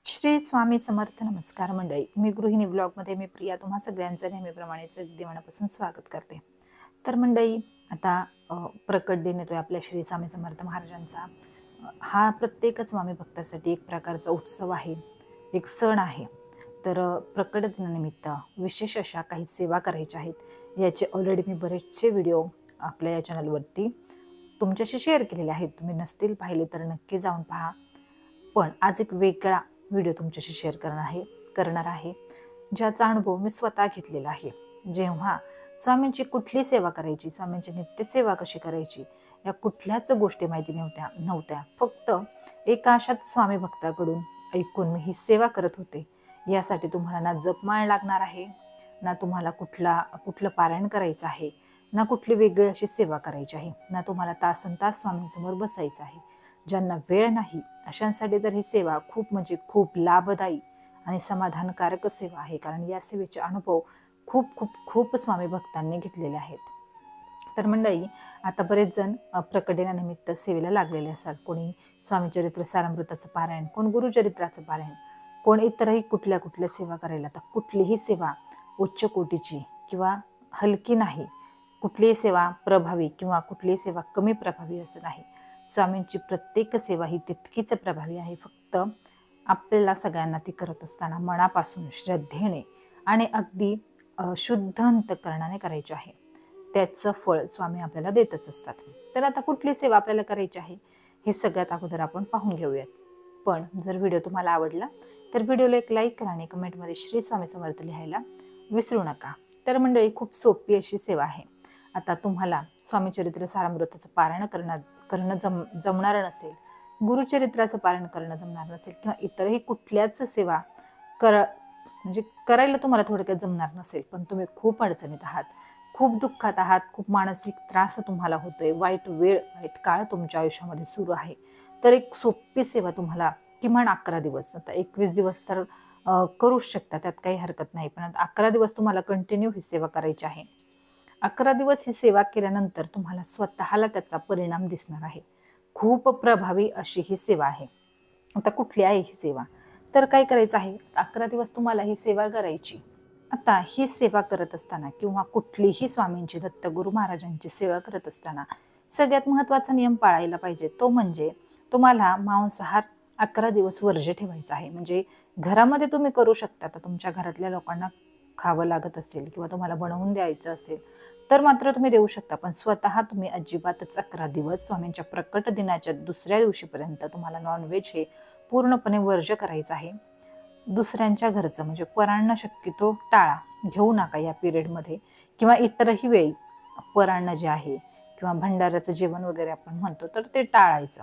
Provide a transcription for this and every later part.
श्री स्वामी समर्थ. नमस्कार मंडळी, मी गृहिणी ब्लॉगमध्ये मी प्रिया तुम्हा सगळ्यांचं नेहमीप्रमाणेच अगदी मनापासून स्वागत करते. तर मंडळी, आता प्रकट दिन येतोय आपल्या श्री स्वामी समर्थ महाराजांचा. हा प्रत्येकच स्वामी भक्तासाठी एक प्रकारचा उत्सव आहे, एक सण आहे. तर प्रकट दिनानिमित्त विशेष अशा काही सेवा करायच्या आहेत. याचे ऑलरेडी मी बरेचसे व्हिडिओ आपल्या या चॅनलवरती तुमच्याशी शेअर केलेले आहेत. तुम्ही नसतील पाहिले तर नक्की जाऊन पहा. पण आज एक वेगळा व्हिडिओ तुमच्याशी शेअर करणार आहे ज्याचा अनुभव मी स्वतः घेतलेला आहे. जेव्हा स्वामींची कुठली सेवा करायची, स्वामींची नित्यसेवा कशी करायची, या कुठल्याच गोष्टी माहिती नव्हत्या. फक्त एका अशाच स्वामी भक्ताकडून ऐकून मी ही सेवा करत होते. यासाठी तुम्हाला ना जपमाळ लागणार आहे, ना तुम्हाला कुठलं पारायण करायचं आहे, ना कुठली वेगळी अशी सेवा करायची आहे, ना तुम्हाला तासनतास स्वामींसमोर बसायचं आहे. ज्यांना वेळ नाही अशांसाठी तर ही सेवा खूप म्हणजे खूप लाभदायी आणि समाधानकारक सेवा आहे. कारण या सेवेचे अनुभव खूप खूप खूप स्वामी भक्तांनी घेतलेले आहेत. तर मंडळी, आता बरेच जण प्रकट दिनानिमित्त सेवेला लागलेले असतात. कोणी स्वामी चरित्र सारामृताचं पारायण, कोण गुरुचरित्राचं पारायण, कोण इतरही कुठल्या सेवा करायला. तर कुठलीही सेवा उच्च कोटीची किंवा हलकी नाही, कुठलीही सेवा प्रभावी किंवा कुठलीही सेवा कमी प्रभावी असं नाही. स्वामींची प्रत्येक सेवा ही तितकीच प्रभावी आहे. फक्त आपल्याला सगळ्यांना ती करत असताना मनापासून श्रद्धेने आणि अगदी शुद्ध अंतःकरणाने करायची आहे. त्याचं फळ स्वामी आपल्याला देतच असतात. तर आता कुठली सेवा आपल्याला करायची आहे हे सगळ्यात अगोदर आपण पाहून घेऊयात. पण जर व्हिडिओ तुम्हाला आवडला तर व्हिडिओला एक लाईक करा आणि कमेंटमध्ये श्री स्वामी समर्थ लिहायला विसरू नका. तर मंडळी, खूप सोपी अशी सेवा आहे. आता तुम्हाला स्वामी चरित्र सारामृताचं पारायण करणं जमणार नसेल, गुरुचरित्राचं पारायण करणं जमणार नसेल किंवा इतरही कुठल्याच सेवा करायला तुम्हाला थोडक्यात जमणार नसेल, पण तुम्ही खूप अडचणीत आहात, खूप दुःखात आहात, खूप मानसिक त्रास तुम्हाला होतोय, वाईट काळ तुमच्या आयुष्यामध्ये सुरू आहे, तर एक सोपी सेवा तुम्हाला किमान 11 दिवस, आता 21 दिवस तर करूच शकता, त्यात काही हरकत नाही, पण आता 11 दिवस तुम्हाला कंटिन्यू ही सेवा करायची आहे. 11 दिवस ही सेवा केल्यानंतर तुम्हाला स्वतःला त्याचा परिणाम दिसणार आहे. खूप प्रभावी अशी ही सेवा आहे. आता कुठली आहे ही सेवा? तर काय करायचं आहे, 11 दिवस तुम्हाला ही सेवा करायची. आता ही सेवा करत असताना किंवा कुठलीही स्वामींची, दत्तगुरु महाराजांची सेवा करत असताना सगळ्यात महत्त्वाचा नियम पाळायला पाहिजे. तो म्हणजे तुम्हाला मांसाहार 11 दिवस वर्ज्य ठेवायचा आहे. म्हणजे घरामध्ये तुम्ही करू शकता, तर तुमच्या घरातल्या लोकांना खावं लागत असेल किंवा तुम्हाला बनवून द्यायचं असेल तर मात्र तुम्ही देऊ शकता, पण स्वतः तुम्ही अजिबातच 11 दिवस स्वामींच्या प्रकट दिनाच्या दुसऱ्या दिवशीपर्यंत तुम्हाला नॉनव्हेज हे पूर्णपणे वर्ज्य करायचं आहे. दुसऱ्यांच्या घरचं म्हणजे परान्न शक्यतो टाळा, घेऊ नका या पिरियडमध्ये किंवा इतरही वेळी. परान्न जे आहे किंवा भंडाऱ्याचं जेवण वगैरे आपण म्हणतो तर ते टाळायचं.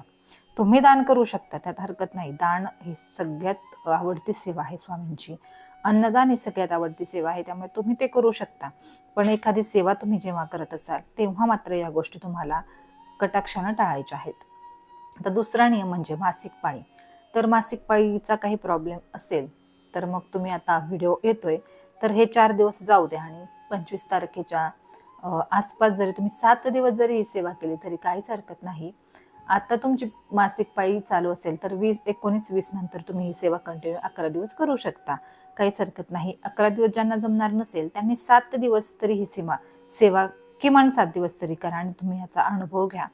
तुम्ही दान करू शकता, त्यात हरकत नाही. दान ही सगळ्यात आवडती सेवा आहे स्वामींची. अन्नदान ही सगळ्यात आवडती सेवा आहे, त्यामुळे तुम्ही ते करू शकता. पण एखादी सेवा तुम्ही जेव्हा करत असाल तेव्हा मात्र या गोष्टी तुम्हाला कटाक्षानं टाळायच्या आहेत. आता दुसरा नियम म्हणजे मासिक पाळी. तर मासिक पाळीचा काही प्रॉब्लेम असेल तर मग तुम्ही, आता व्हिडिओ येतोय तर हे 4 दिवस जाऊ द्या आणि 25 तारखेच्या आसपास जरी तुम्ही 7 दिवस जरी ही सेवा केली तरी काहीच हरकत नाही. आता तुमची मासिक पाळी चालू असेल तर 20, 19, 20 नंतर तुम्ही ही सेवा कंटिन्यू 11 दिवस करू शकता, काहीच हरकत नाही. 11 दिवस ज्यांना जमणार नसेल त्यांनी 7 दिवस तरी ही सेवा किमान 7 दिवस तरी करा आणि तुम्ही याचा अनुभव घ्या.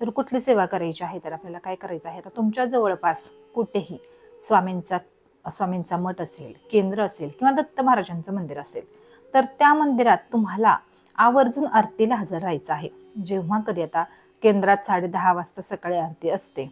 तर कुठली सेवा करायची आहे, तर आपल्याला काय करायचं आहे, आता तुमच्या जवळपास कुठेही स्वामींचा मठ असेल, केंद्र असेल किंवा दत्त महाराजांचं मंदिर असेल तर त्या मंदिरात तुम्हाला आवर्जून आरतीला हजर राहायचं आहे. जेव्हा कधी आता केंद्रात 10:30 वाजता सकाळी आरती असते,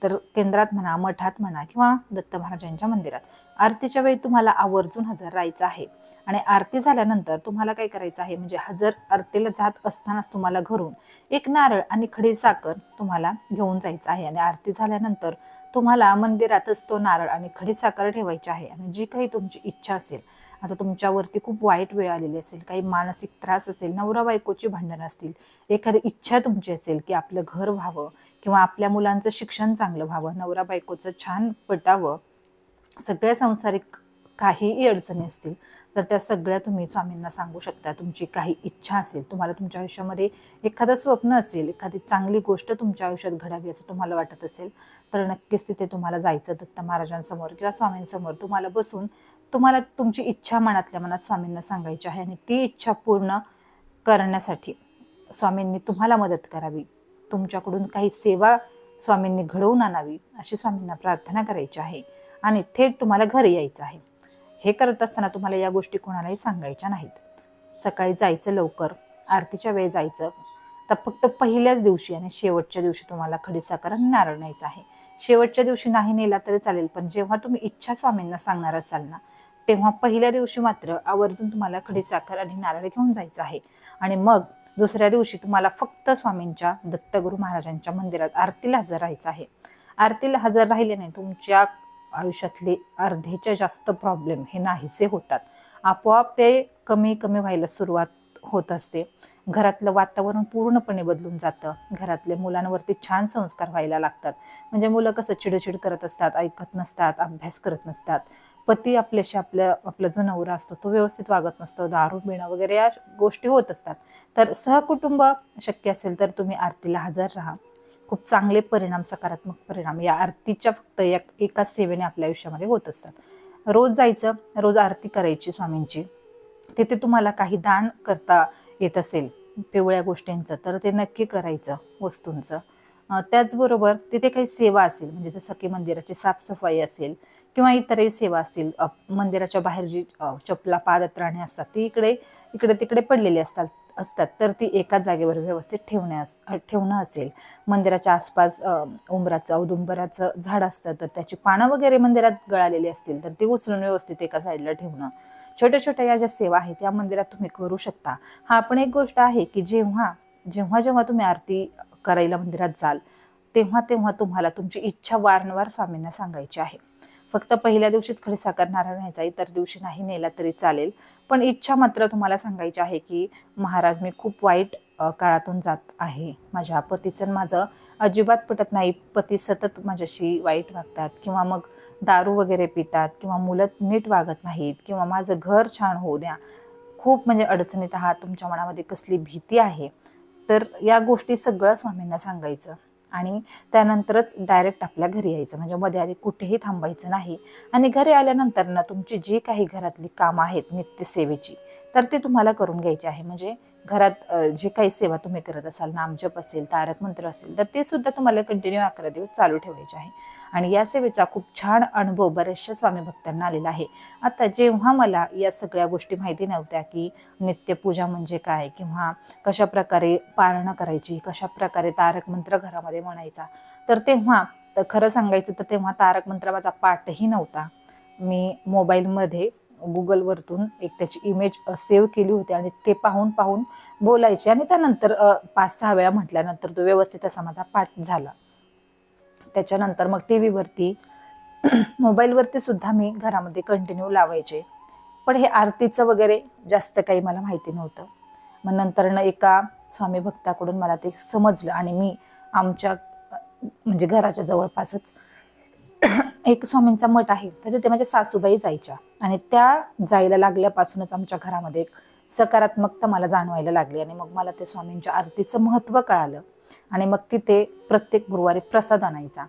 तर केंद्रात म्हणा, मठात म्हणा किंवा दत्त महाराजांच्या मंदिरात आरतीच्या वेळी तुम्हाला आवर्जून हजर राहायचं आहे. आणि आरती झाल्यानंतर तुम्हाला काय करायचं आहे, म्हणजे हजर आरतीला जात असतानाच तुम्हाला घरून एक नारळ आणि खडी साखर तुम्हाला घेऊन जायचं आहे. आणि आरती झाल्यानंतर तुम्हाला मंदिरातच तो नारळ आणि खडी साखर ठेवायची आहे. आणि जी काही तुमची इच्छा असेल, आता तुमच्यावरती खूप वाईट वेळ आलेली असेल, काही मानसिक त्रास असेल, नवरा बायकोची भांडणं असतील, एखादी इच्छा तुमची असेल की आपलं घर व्हावं किंवा आपल्या मुलांचं शिक्षण चांगलं व्हावं, नवरा बायकोचं छान पटावं, सगळ्या सांसारिक काहीही अडचणी असतील तर त्या सगळ्या तुम्ही स्वामींना सांगू शकता. तुमची काही इच्छा असेल, तुम्हाला तुमच्या आयुष्यामध्ये एखादं स्वप्न असेल, एखादी चांगली गोष्ट तुमच्या आयुष्यात घडावी असं तुम्हाला वाटत असेल तर नक्कीच तिथे तुम्हाला जायचं. दत्त महाराजांसमोर किंवा स्वामींसमोर तुम्हाला बसून तुम्हाला तुमची इच्छा मनातल्या मनात स्वामींना सांगायची आहे आणि ती इच्छा पूर्ण करण्यासाठी स्वामींनी तुम्हाला मदत करावी, तुमच्याकडून काही सेवा स्वामींनी घडवून आणावी अशी स्वामींना प्रार्थना करायची आहे आणि थेट तुम्हाला घरी यायचं आहे. हे करत असताना तुम्हाला या गोष्टी कोणालाही सांगायच्या नाहीत. सकाळी जायचं लवकर, आरतीच्या वेळी जायचं. तर फक्त पहिल्याच दिवशी आणि शेवटच्या दिवशी तुम्हाला खडीसाखर आणि नारळ न्यायचा आहे. शेवटच्या दिवशी नाही नेला तरी चालेल, पण जेव्हा तुम्ही इच्छा स्वामींना सांगणार असाल ना तेव्हा पहिल्या दिवशी मात्र आवर्जून तुम्हाला खडीसाखर आणि नारळ घेऊन जायचं आहे. आणि मग दुसऱ्या दिवशी तुम्हाला फक्त स्वामींच्या दत्तगुरू महाराजांच्या मंदिरात आरतीला हजर राहायचं आहे. आरतीला हजर राहिल्याने तुमच्या आयुष्यातले अर्धेच्या जास्त प्रॉब्लेम हे नाहीसे होतात. आपोआप ते कमी कमी व्हायला सुरुवात होत असते. घरातलं वातावरण पूर्णपणे बदलून जातं. घरातल्या मुलांवरती छान संस्कार व्हायला लागतात. म्हणजे मुलं कसं चिडचिड करत असतात, ऐकत नसतात, अभ्यास करत नसतात. पती आपल्याशी आपला जो नवरा असतो तो व्यवस्थित वागत नसतो, दारू पिणं वगैरे या गोष्टी होत असतात. तर सहकुटुंब शक्य असेल तर तुम्ही आरतीला हजर राहा. खूप चांगले परिणाम, सकारात्मक परिणाम या आरतीच्या फक्त एकाच सेवेने आपल्या आयुष्यामध्ये होत असतात. रोज जायचं, रोज आरती करायची स्वामींची. तिथे तुम्हाला काही दान करता येत असेल पिवळ्या गोष्टींचं तर ते नक्की करायचं, वस्तूंचं. त्याचबरोबर तिथे काही सेवा असेल, म्हणजे जसं की मंदिराची साफसफाई असेल किंवा इतरही सेवा असतील, मंदिराच्या बाहेर जी चपला पादत्राणे असतात ती इकडे तिकडे पडलेली असतात तर ती एकाच जागेवर व्यवस्थित ठेवणं असेल. मंदिराच्या आसपास औदुंबराचं झाड असतं तर त्याची पानं वगैरे मंदिरात गळालेली असतील तर ती उचलून व्यवस्थित एका साईडला ठेवणं. छोट्या छोट्या या ज्या सेवा आहेत त्या मंदिरात तुम्ही करू शकता. हा पण एक गोष्ट आहे की जेव्हा जेव्हा तुम्ही आरती करायला मंदिरात जाल तेव्हा तुम्हाला तुमची इच्छा वारंवार स्वामींना सांगायची आहे. फक्त पहिल्या दिवशीच खडीसाखर नारळ न्यायचा, इतर दिवशी नाही नेला तरी चालेल, पण इच्छा मात्र तुम्हाला सांगायची आहे की महाराज मी खूप वाईट काळातून जात आहे. माझ्या पतीचं माझं अजिबात पटत नाही. पती सतत माझ्याशी वाईट वागतात किंवा मग दारू वगैरे पितात किंवा मुलं नीट वागत नाहीत किंवा माझं घर छान होऊ द्या. खूप म्हणजे अडचणीत आहात, तुमच्या मनामध्ये कसली भीती आहे. तर या गोष्टी सगळं स्वामींना सांगायचं आणि त्यानंतरच डायरेक्ट आपल्या घरी यायचं. म्हणजे मध्ये आधी कुठेही थांबायचं नाही. आणि घरी आल्यानंतर ना तुमची जी काही घरातली कामं आहेत नित्यसेवेची तर ते तुम्हाला करून घ्यायची आहे. म्हणजे घरात जे काही सेवा तुम्ही करत असाल, नामजप असेल, तारक मंत्र असेल तर ते सुद्धा तुम्हाला कंटिन्यू 11 दिवस चालू ठेवायचे आहे. आणि या सेवेचा खूप छान अनुभव बऱ्याचशा स्वामी भक्तांना आलेला आहे. आता जेव्हा मला या सगळ्या गोष्टी माहिती नव्हत्या की नित्यपूजा म्हणजे काय किंवा कशा प्रकारे पारणं करायची, कशा प्रकारे तारक मंत्र घरामध्ये म्हणायचा, तर तेव्हा खरं सांगायचं तर तेव्हा तारक मंत्र माझा पाठही नव्हता. मी मोबाईलमध्ये गुगलवरतून एक त्याची इमेज सेव्ह केली होती आणि ते पाहून बोलायचे आणि त्यानंतर 5-6 वेळा म्हटल्यानंतर तो व्यवस्थित असा माझा पाठ झाला. त्याच्यानंतर मग टीव्हीवरती मोबाईलवरती सुद्धा मी घरामध्ये कंटिन्यू लावायचे. पण हे आरतीचं वगैरे जास्त काही मला माहिती नव्हतं. मग नंतरनं एका स्वामी भक्ताकडून मला ते समजलं आणि मी आमच्या म्हणजे घराच्या जवळपासच एक स्वामींचा मठ आहे तर तिथे माझ्या सासूबाई जायच्या आणि त्या जायला लागल्यापासूनच आमच्या घरामध्ये एक सकारात्मकता मला जाणवायला लागली आणि मग मला ते स्वामींच्या आरतीचं महत्त्व कळालं. आणि मग तिथे प्रत्येक गुरुवारी प्रसाद आणायचा.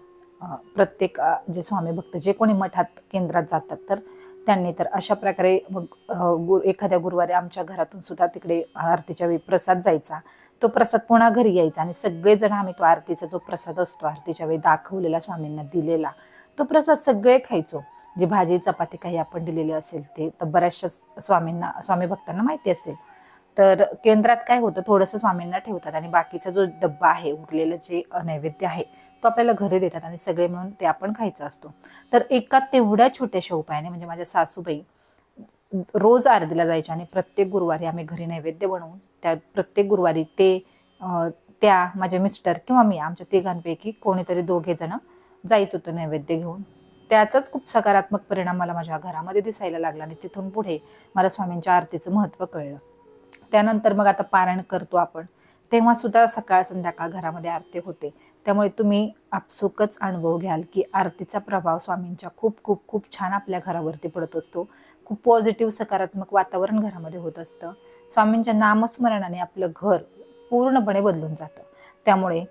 प्रत्येक जे स्वामी भक्त जे कोणी मठात केंद्रात जातात तर त्यांनी तर अशा प्रकारे मग एखाद्या गुरुवारी आमच्या घरातून सुद्धा तिकडे आरतीच्या वेळी प्रसाद जायचा. तो प्रसाद पुन्हा घरी यायचा आणि सगळेजण आम्ही तो आरतीचा जो प्रसाद असतो आरतीच्या वेळी दाखवलेला स्वामींना दिलेला तो प्रसाद सगळे खायचो. जी भाजी चपाती काही आपण दिलेली असेल ते तर बऱ्याचशा स्वामी भक्तांना माहिती असेल. तर केंद्रात काय होतं थोडंसं स्वामींना ठेवतात आणि बाकीचा जो डब्बा आहे उरलेलं जे नैवेद्य आहे तो आपल्याला घरी देतात आणि सगळे मिळून ते आपण खायचा असतो. तर एका तेवढ्या छोट्याशा उपायाने म्हणजे माझ्या सासूबाई रोज आरतीला जायच्या आणि प्रत्येक गुरुवारी आम्ही घरी नैवेद्य बनवून त्या प्रत्येक गुरुवारी त्या माझे मिस्टर किंवा मी आमच्या तिघांपैकी कोणीतरी 2 जण जायचं होतं नैवेद्य घेऊन. त्याचाच खूप सकारात्मक परिणाम मला माझ्या घरामध्ये दिसायला लागला आणि तिथून पुढे मला स्वामींच्या आरतीचं महत्त्व कळलं. त्यानंतर मग आता पारायण करतो आपण तेव्हा सुद्धा सकाळ संध्याकाळ घरामध्ये आरती होते. त्यामुळे तुम्ही आपसुकच अनुभव घ्याल की आरतीचा प्रभाव स्वामींच्या खूप खूप खूप छान आपल्या घरावरती पडत असतो. खूप पॉझिटिव्ह सकारात्मक वातावरण घरामध्ये होत असतं. स्वामींच्या नामस्मरणाने आपलं घर पूर्णपणे बदलून जातं. त्यामुळे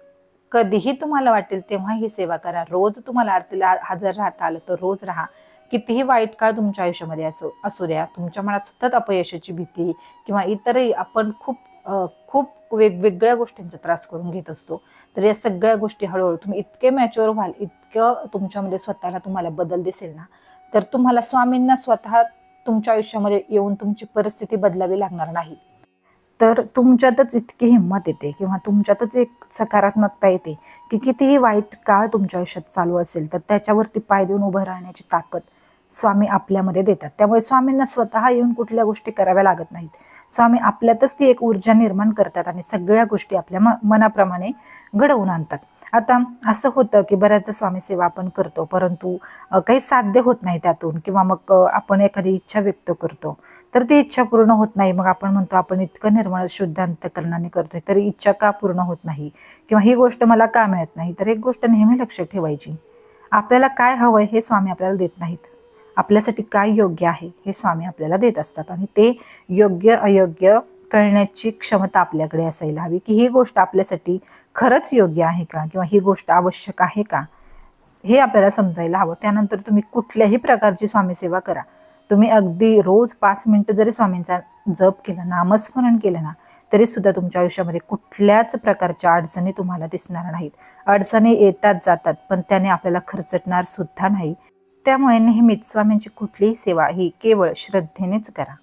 कधीही तुम्हाला वाटेल तेव्हा ही सेवा करा. रोज तुम्हाला आरतीला हजर राहता आलं तर रोज राहा. कितीही वाईट काळ तुमच्या आयुष्यामध्ये असू द्या, तुमच्या मनात सतत अपयशाची भीती किंवा इतरही आपण खूप वेगवेगळ्या गोष्टींचा त्रास करून घेत असतो. तर या सगळ्या गोष्टी हळूहळू तुम्ही इतके मॅच्युअर व्हाल, इतकं तुमच्यामध्ये स्वतःला तुम्हाला बदल दिसेल ना, तर तुम्हाला स्वामींना स्वतः तुमच्या आयुष्यामध्ये येऊन तुमची परिस्थिती बदलावी लागणार नाही. तर तुमच्यातच इतकी हिंमत येते किंवा तुमच्यातच एक सकारात्मकता येते की कितीही वाईट काळ तुमच्या आयुष्यात चालू असेल तर त्याच्यावरती पाय देऊन उभं राहण्याची ताकद स्वामी आपल्यामध्ये देतात. त्यामुळे स्वामींना स्वतः येऊन कुठल्या गोष्टी कराव्या लागत नाहीत. स्वामी आपल्यातच ती एक ऊर्जा निर्माण करतात आणि सगळ्या गोष्टी आपल्या मनाप्रमाणे घडवून आणतात. आता असं होतं की बऱ्याचदा स्वामी सेवा आपण करतो, परंतु काही साध्य होत नाही त्यातून, किंवा मग आपण एखादी इच्छा व्यक्त करतो तर ती इच्छा पूर्ण होत नाही. मग आपण म्हणतो आपण इतकं निर्मळ शुद्ध अंतःकरणाने करतोय तरी इच्छा का पूर्ण होत नाही, किंवा ही गोष्ट मला का मिळत नाही. तर एक गोष्ट नेहमी लक्षात ठेवायची, आपल्याला काय हवंय हे स्वामी आपल्याला देत नाहीत. आपल्यासाठी काय योग्य आहे हे स्वामी आपल्याला देत असतात आणि ते योग्य अयोग्य कळण्याची क्षमता आपल्याकडे असायला हवी की ही गोष्ट आपल्यासाठी खरंच योग्य आहे का, किंवा ही गोष्ट आवश्यक आहे का, हे आपल्याला समजायला हवं. त्यानंतर तुम्ही कुठल्याही प्रकारची स्वामी सेवा करा. तुम्ही अगदी रोज 5 मिनिटं जरी स्वामींचा जप केला, नामस्मरण केलं ना, तरी सुद्धा तुमच्या आयुष्यामध्ये कुठल्याच प्रकारच्या अडचणी तुम्हाला दिसणार नाहीत. अडचणी येतात जातात, पण त्याने आपल्याला खर्चटणार सुद्धा नाही. त्यामुळे नेहमीच स्वामींची कुठलीही सेवा ही केवळ श्रद्धेनेच करा.